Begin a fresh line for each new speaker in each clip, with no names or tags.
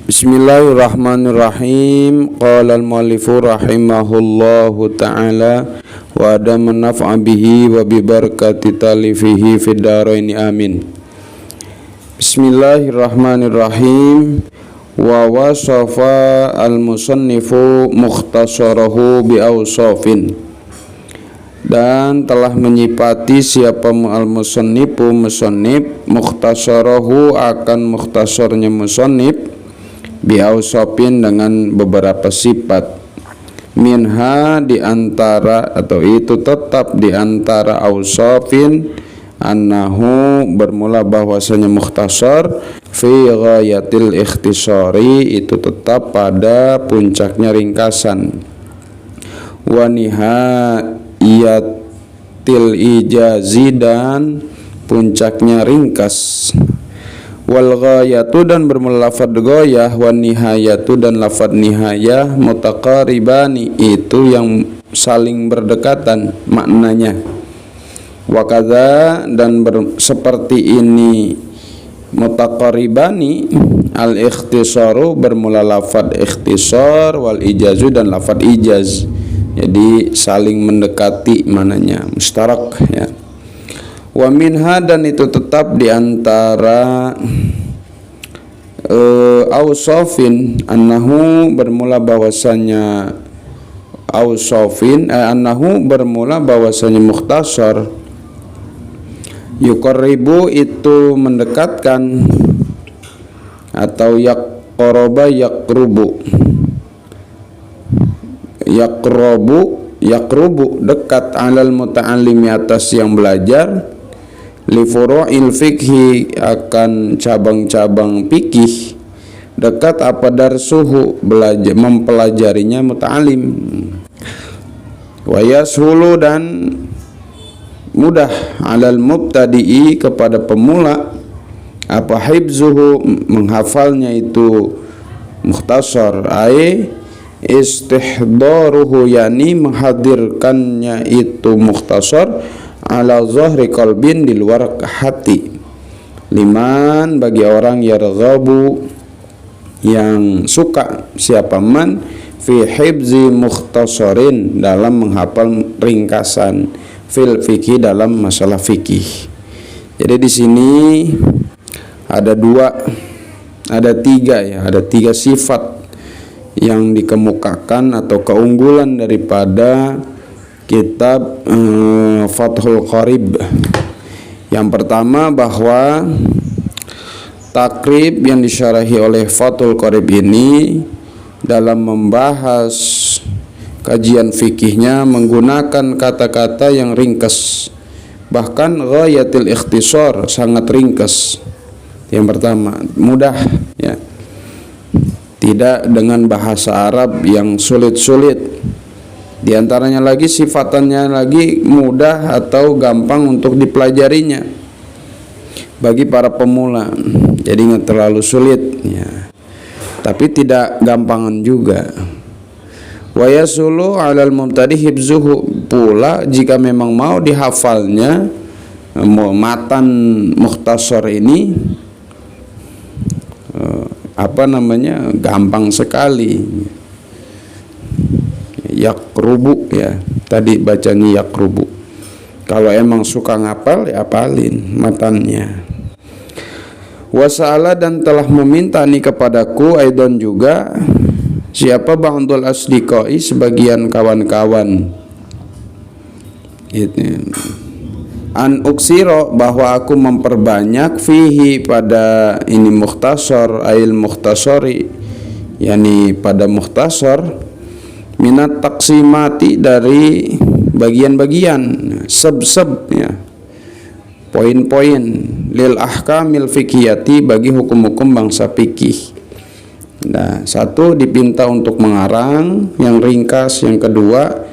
Bismillahirrahmanirrahim. Qala al-muallifu rahimahullahu ta'ala wa adama naf'a bihi wa bi barakati talifihi fid dharaini amin. Bismillahirrahmanirrahim. Wa wasafa al-musannifu mukhtasarahu bi awsafin. Dan telah menyipati siapa al-musannifu musannif mukhtasarahu akan mukhtasarnya musannif bi'ausapin dengan beberapa sifat, minha diantara atau itu tetap diantara ausapin annahu bermula bahwasanya mukhtasar fi ghayatil ikhtisari itu tetap pada puncaknya ringkasan, wa nihayatil ijazi dan puncaknya ringkas, wal ghayatu dan bermula lafad ghayah, wan nihayatu dan lafad nihayah mutaqaribani itu yang saling berdekatan maknanya, wa kadza dan seperti ini mutaqaribani al ikhtisaru bermula lafad ikhtisar, wal ijazu dan lafad ijaz, jadi saling mendekati maknanya mustarak ya. Wa minha dan itu tetap diantara ausafin annahu bermula bahwasanya ausafin annahu bermula bahwasanya mukhtasar yuqarribu itu mendekatkan atau yaqraba yaqrubu dekat alal muta'allimi atas yang belajar li furu'il fikhi akan cabang-cabang fikih, dekat apa darsuhu belajar mempelajarinya muta'alim, wa yashulu dan mudah alal mubtadi'i kepada pemula apa hibzuhu menghafalnya itu mukhtasar, ai istihdaruhu yani menghadirkannya itu mukhtasar ala zahri qalbin di luar hati, liman bagi orang yarghabu yang suka siapa man fi hibzi mukhtasarin dalam menghafal ringkasan fil fikih dalam masalah fikih. Jadi di sini ada tiga sifat yang dikemukakan atau keunggulan daripada kitab Fathul Qarib. Yang pertama bahwa takrib yang disyarahi oleh Fathul Qarib ini dalam membahas kajian fikihnya menggunakan kata-kata yang ringkas, bahkan ghayatil ikhtisar, sangat ringkas. Yang pertama mudah ya, tidak dengan bahasa Arab yang sulit-sulit. Di antaranya lagi sifatannya lagi mudah atau gampang untuk dipelajarinya bagi para pemula, jadi nggak terlalu sulit ya, tapi tidak gampangan juga. Wa yasulu 'alal mubtadi hibzuhu, pula jika memang mau dihafalnya matan mukhtasar ini gampang sekali. Yakrubu ya, tadi bacanya yakrubu. Kalau emang suka ngapal ya apalin matannya. Wasa'ala dan telah meminta nih kepadaku aidan juga siapa ba'dul asdiqai sebagian kawan-kawan gitu, an uksiro bahwa aku memperbanyak fihi pada ini mukhtasar ail mukhtasari, yakni pada mukhtasar minat taksimati dari bagian-bagian sub-sub ya, poin-poin lil ahkamil fiqhiyati bagi hukum-hukum bangsa fikih. Nah, satu dipinta untuk mengarang yang ringkas, yang kedua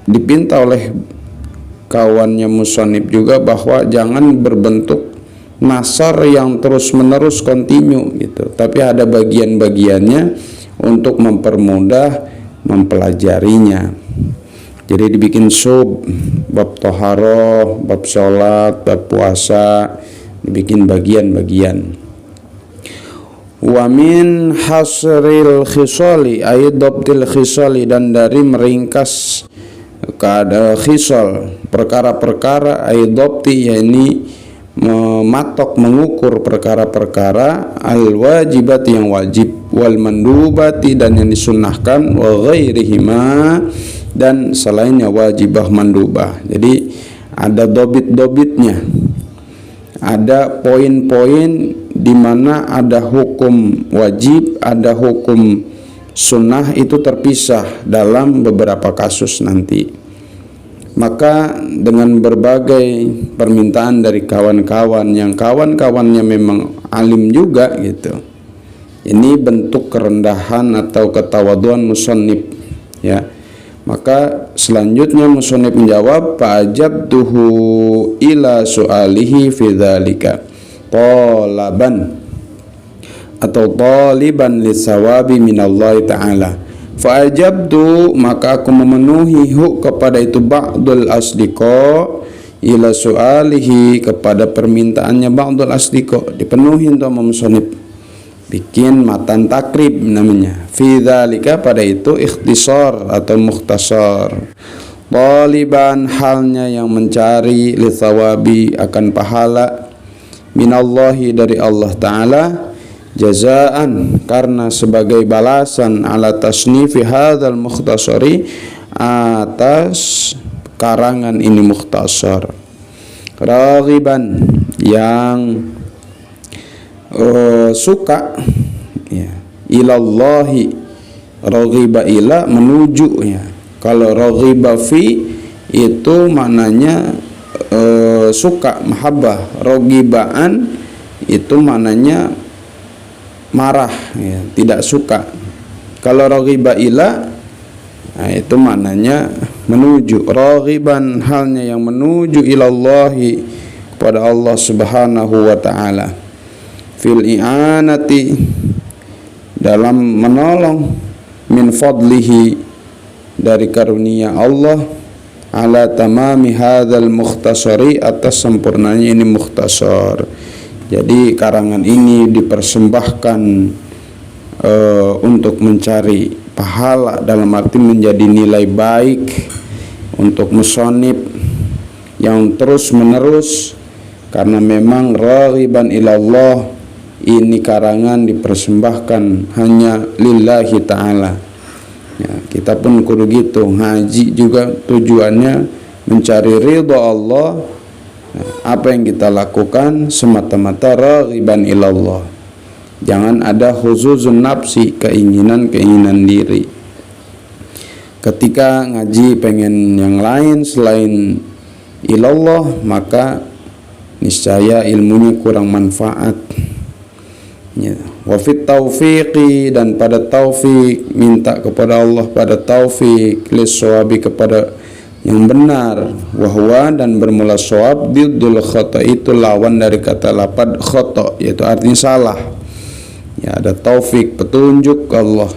dipinta oleh kawannya musannif juga bahwa jangan berbentuk nasar yang terus-menerus kontinu gitu, tapi ada bagian-bagiannya untuk mempermudah mempelajarinya. Jadi dibikin sub, bab toharoh, bab sholat, bab puasa, dibikin bagian-bagian. Wa min hasril khisali ay dabtil khisali, dan dari meringkas keadaan khisal perkara-perkara, ay dabti yakni mematok mengukur perkara-perkara, al wajibat yang wajib, wal mandubati dan yang disunnahkan, wa ghairihima dan selainnya wajibah mandubah. Jadi ada dobit-dobitnya, ada poin-poin di mana ada hukum wajib, ada hukum sunnah, itu terpisah dalam beberapa kasus nanti. Maka dengan berbagai permintaan dari kawan-kawan yang kawan-kawannya memang alim juga gitu, ini bentuk kerendahan atau ketawaduan musannif, ya. Maka selanjutnya musannif menjawab, fa'ajabtuhu ila su'alihi fi dzalika talaban atau taliban lisawabi minallahi ta'ala. Fa'ajabtu, maka aku memenuhi kepada itu ba'dul asdiqa ila su'alihi, kepada permintaannya ba'dul asdiqa, dipenuhi untuk musannif, bikin matan takrib namanya, fi dzalika, pada itu ikhtisar atau mukhtasar, taliban halnya yang mencari, lithawabi akan pahala, minallahi dari Allah Ta'ala, jazaan karena sebagai balasan, ala tasnifi hadzal mukhtasari, atas karangan ini mukhtasar, raghiban yang suka, ya, ilallahi, raghiba ila menuju, ya. Kalau raghiba fi itu maknanya suka, mahabbah. Raghibaan itu maknanya marah, ya, tidak suka. Kalau raghiba ila, nah, itu maknanya menuju. Raghiban halnya yang menuju, ilallahi, kepada Allah Subhanahu wa ta'ala, fil i'anati, dalam menolong, min fadlihi, dari karunia Allah, ala tamami hadzal mukhtasari, atas sempurnanya ini mukhtasar. Jadi karangan ini dipersembahkan untuk mencari pahala, dalam arti menjadi nilai baik untuk musannif yang terus menerus, karena memang raghiban ilallah, ini karangan dipersembahkan hanya lillahi ta'ala, ya. Kita pun kudu gitu, ngaji juga tujuannya mencari ridha Allah. Apa yang kita lakukan semata-mata raghiban ilallah, jangan ada huzuzun nafsi, keinginan diri. Ketika ngaji pengen yang lain selain ilallah, maka niscaya ilmunya kurang manfaat, ya. Wa fit taufiqi, dan pada taufik, minta kepada Allah pada taufik, lis-shawabi, kepada yang benar, wahwa, dan bermula shawab, diddul khata, itu lawan dari kata lapad khata, yaitu artinya salah, ya. Ada taufik, petunjuk Allah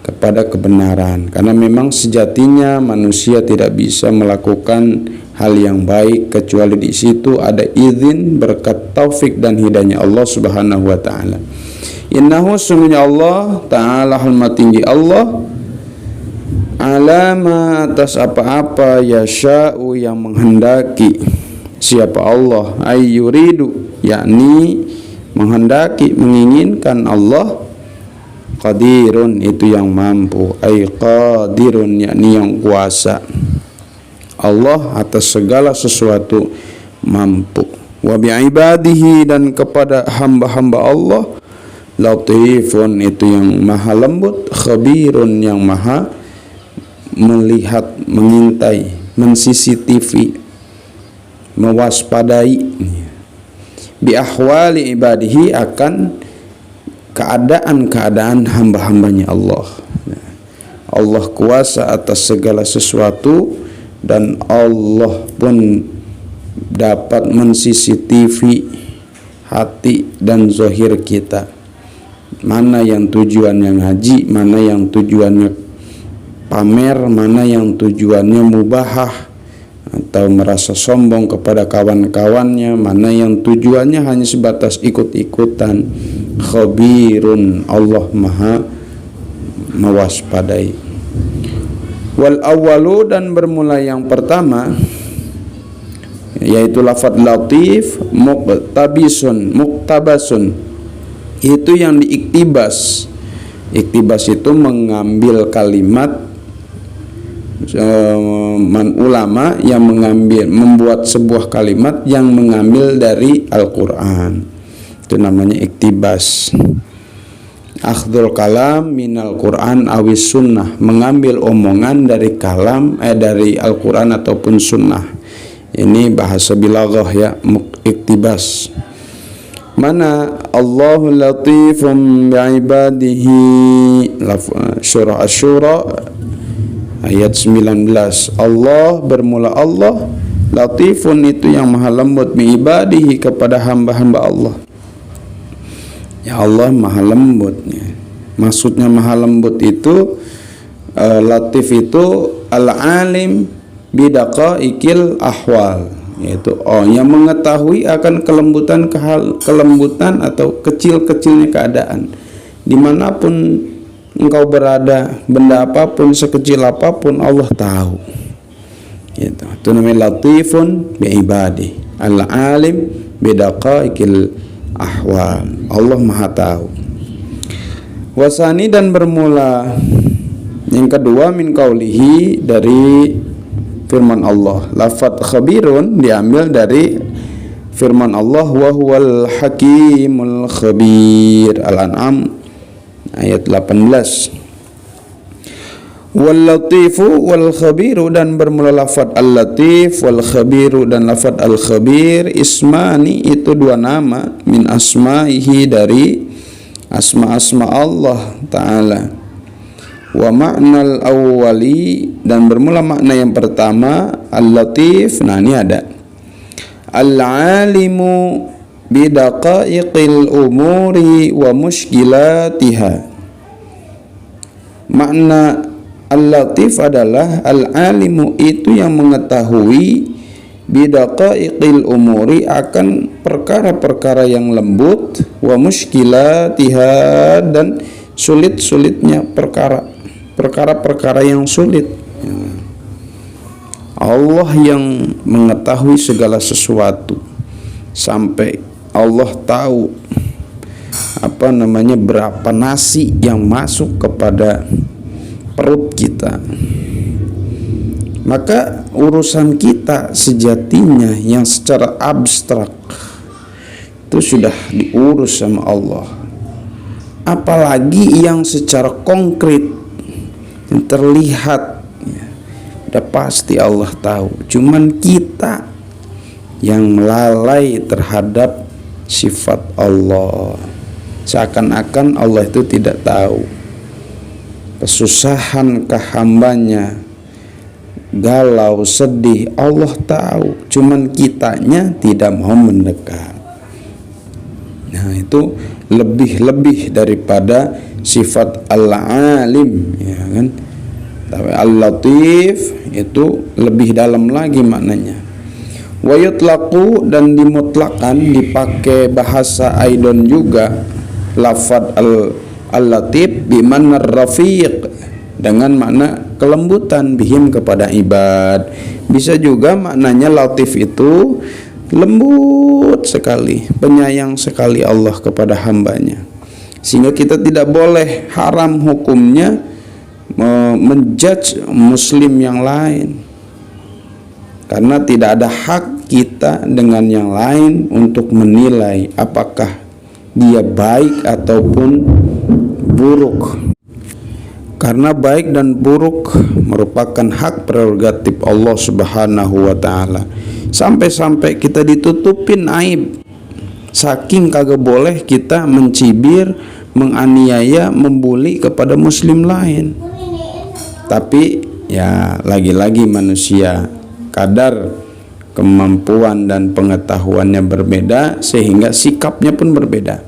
kepada kebenaran, karena memang sejatinya manusia tidak bisa melakukan hal yang baik kecuali di situ ada izin, berkat taufik dan hidayahnya Allah Subhanahu wa ta'ala. Innahu, sungguhnya Allah Ta'ala, hal tinggi Allah, alama, atas apa-apa, yasha'u, yang menghendaki. Siapa Allah? Ayyuridu, yakni menghendaki, menginginkan. Allah qadirun, itu yang mampu. Ay qadirun, yakni yang kuasa. Allah atas segala sesuatu mampu. Wa bi'ibadihi, dan kepada hamba-hamba Allah, latifun, itu yang maha lembut, khabirun, yang maha melihat, mengintai, men-CCTV, mewaspadai, bi ahwali ibadihi, akan keadaan-keadaan hamba-hambanya Allah. Allah kuasa atas segala sesuatu, dan Allah pun dapat men-CCTV hati dan zahir kita, mana yang tujuannya ngaji, mana yang tujuannya pamer, mana yang tujuannya mubahah, atau merasa sombong kepada kawan-kawannya, mana yang tujuannya hanya sebatas ikut-ikutan. Khabirun, Allah maha mewaspadai. Wal awwalu, dan bermula yang pertama, yaitu lafadz latif, muktabasun, itu yang diiktibas. Iktibas itu mengambil kalimat, ulama yang membuat sebuah kalimat yang mengambil dari Al-Quran, itu namanya iktibas. Akhdul kalam minal Quran awis sunnah, mengambil omongan dari kalam, dari Al-Quran ataupun sunnah. Ini bahasa bilaghah ya, iktibas. Mana Allahu latifum bi'ibadihi, surah Asy-Syura ayat 19. Allah, bermula Allah, latifun itu yang maha lembut, bi'ibadihi kepada hamba-hamba Allah. Ya Allah maha lembut. Maksudnya maha lembut itu latif itu al-alim bidaqaiqil ahwal, yaitu yang mengetahui akan kelembutan atau kecil-kecilnya keadaan dimanapun engkau berada, benda apapun, sekecil apapun, Allah tahu. Itu namanya latifun bi'ibadi, al-alim bidaqaiqil ahwal, Allah maha tahu. Wasani, dan bermula yang kedua, min qaulihi, dari firman Allah. Lafadz khabirun diambil dari firman Allah, wa huwal hakimul khabir, Al-An'am ayat 18. Wal latifu wal khabiru, dan bermula lafadz al-latif wal khabiru dan lafadz al-khabir, ismani, itu dua nama, min asma'ihi, dari asma-asma Allah Ta'ala. Wa ma'nal awwali, dan bermula makna yang pertama al-latif. Nah ini ada al-alimu bidaqaiqil umuri wa mushkilatiha. Makna al-latif adalah al-alimu, itu yang mengetahui, bidaqaiqil umuri, akan perkara-perkara yang lembut, wa mushkilatiha, dan sulit-sulitnya perkara-perkara yang sulit. Allah yang mengetahui segala sesuatu, sampai Allah tahu berapa nasi yang masuk kepada perut kita. Maka urusan kita sejatinya yang secara abstrak itu sudah diurus sama Allah, apalagi yang secara konkret yang terlihat, udah pasti Allah tahu. Cuman kita yang melalai terhadap sifat Allah, seakan-akan Allah itu tidak tahu. Kesusahankah hambanya, galau, sedih, Allah tahu, cuman kitanya tidak mau mendekat. Nah itu lebih daripada sifat al-alim, ya kan? Tapi al-latif itu lebih dalam lagi maknanya. Wa yutlaqu, dan dimutlakan, dipakai bahasa aidon juga, lafadz al-latif bimanna rafiq, dengan makna kelembutan, bihim, kepada ibad. Bisa juga maknanya latif itu lembut sekali, penyayang sekali Allah kepada hambanya, sehingga kita tidak boleh, haram hukumnya menjudge muslim yang lain, karena tidak ada hak kita dengan yang lain untuk menilai apakah dia baik ataupun buruk, karena baik dan buruk merupakan hak prerogatif Allah Subhanahu wa Ta'ala. Sampai-sampai kita ditutupin aib, saking kagak boleh kita mencibir, menganiaya, membuli kepada muslim lain. Tapi ya lagi-lagi manusia, kadar kemampuan dan pengetahuannya berbeda, sehingga sikapnya pun berbeda.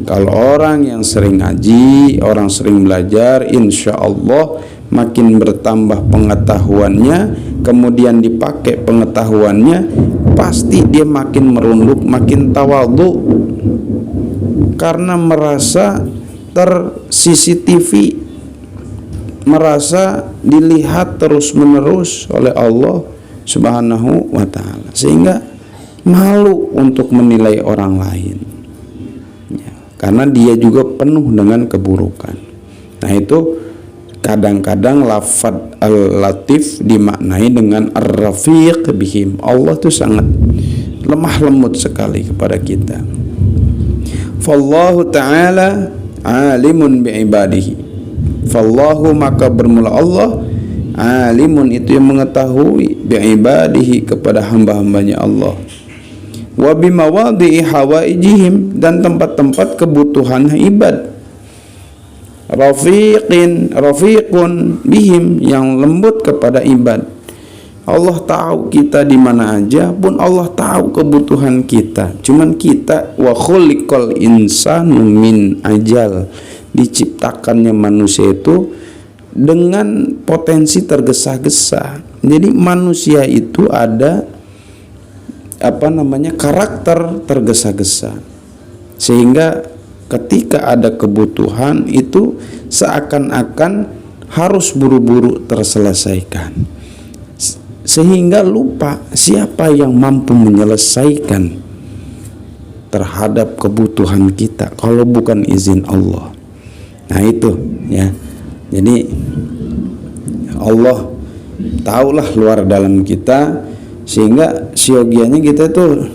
Kalau orang yang sering ngaji, orang sering belajar, insya Allah makin bertambah pengetahuannya, kemudian dipakai pengetahuannya, pasti dia makin merunduk, makin tawadhu, karena merasa ter-CCTV, merasa dilihat terus-menerus oleh Allah Subhanahu wa ta'ala, sehingga malu untuk menilai orang lain ya, karena dia juga penuh dengan keburukan. Nah, itu kadang-kadang lafadz al-latif dimaknai dengan ar-rafiq bihim. Allah itu sangat lemah lembut sekali kepada kita. Fallahu ta'ala alimun bi'ibadihi. Fallahu, maka bermula Allah, alimun itu yang mengetahui, bi'ibadihi kepada hamba-hambanya Allah, wa bimawadi'i hawaijihim, dan tempat-tempat kebutuhan ibad, rafiqun bihim, yang lembut kepada ibad. Allah tahu kita di mana aja pun, Allah tahu kebutuhan kita. Cuman kita, wa khuliqal insanu min ajal, diciptakannya manusia itu dengan potensi tergesa-gesa. Jadi manusia itu ada karakter tergesa-gesa, sehingga ketika ada kebutuhan itu seakan-akan harus buru-buru terselesaikan, sehingga lupa siapa yang mampu menyelesaikan terhadap kebutuhan kita kalau bukan izin Allah. Nah, itu ya. Jadi Allah tahulah luar dalam kita, sehingga siogianya kita tuh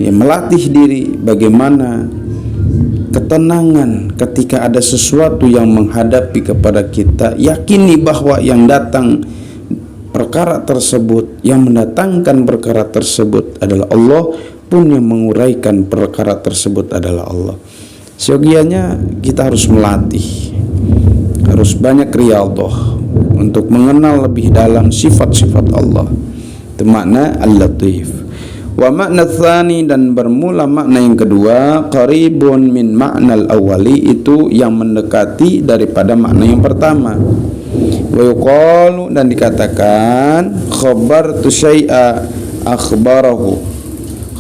ya melatih diri bagaimana ketenangan ketika ada sesuatu yang menghadapi kepada kita. Yakini bahwa yang datang perkara tersebut, yang mendatangkan perkara tersebut adalah Allah, pun yang menguraikan perkara tersebut adalah Allah. Siogianya kita harus melatih, harus banyak riyadhah untuk mengenal lebih dalam sifat-sifat Allah. Itu makna al-latif. Wa makna tsani, dan bermula makna yang kedua, qaribun min makna al-awwali, itu yang mendekati daripada makna yang pertama. Wa yuqalu, dan dikatakan, khabartu syai'a akhbarahu.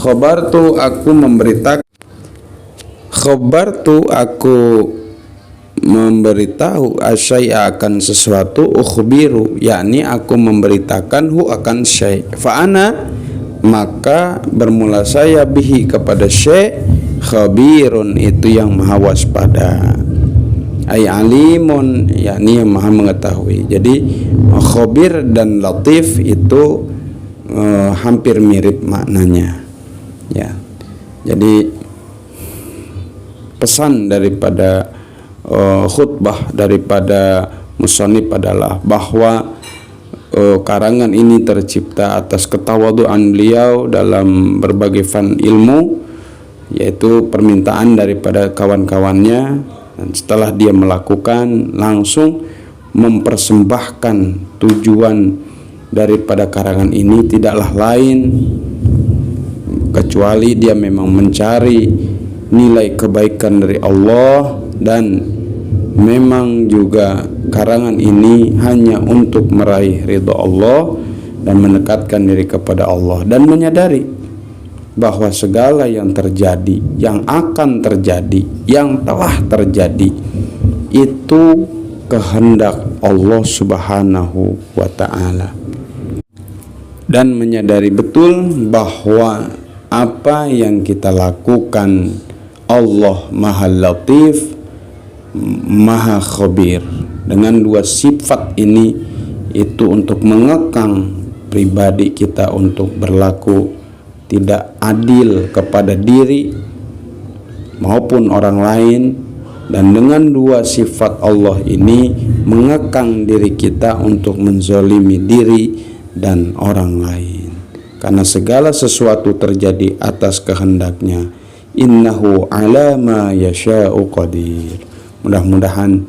Khabartu, aku memberitakan, khabartu, aku memberitahu, asyai' akan sesuatu, ukhbiru, yakni aku memberitakan hu akan syai', fa'ana, maka bermula saya bihi kepada syai', khabirun, itu yang maha waspada, ay alimun, yakni yang maha mengetahui. Jadi khabir dan latif itu hampir mirip maknanya ya. Jadi pesan daripada khutbah daripada musannif adalah bahwa karangan ini tercipta atas ketawaduan beliau dalam berbagai fan ilmu, yaitu permintaan daripada kawan-kawannya, dan setelah dia melakukan langsung mempersembahkan tujuan daripada karangan ini tidaklah lain kecuali dia memang mencari nilai kebaikan dari Allah, dan memang juga karangan ini hanya untuk meraih ridha Allah dan mendekatkan diri kepada Allah, dan menyadari bahwa segala yang terjadi, yang akan terjadi, yang telah terjadi itu kehendak Allah Subhanahu wa ta'ala, dan menyadari betul bahwa apa yang kita lakukan Allah Maha Latif, Maha Khabir. Dengan dua sifat ini itu untuk mengekang pribadi kita untuk berlaku tidak adil kepada diri maupun orang lain, dan dengan dua sifat Allah ini mengekang diri kita untuk menzalimi diri dan orang lain, karena segala sesuatu terjadi atas kehendaknya. Innahu ala ma yasha'u qadir. Mudah-mudahan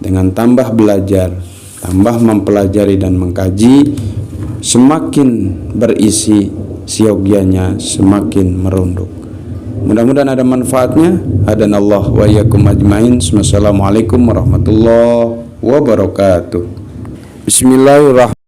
dengan tambah belajar, tambah mempelajari dan mengkaji, semakin berisi siogianya semakin merunduk. Mudah-mudahan ada manfaatnya. Hadanallah wa iyyakum ajmain. Wassalamualaikum warahmatullahi wabarakatuh. Bismillahirrahmanirrahim.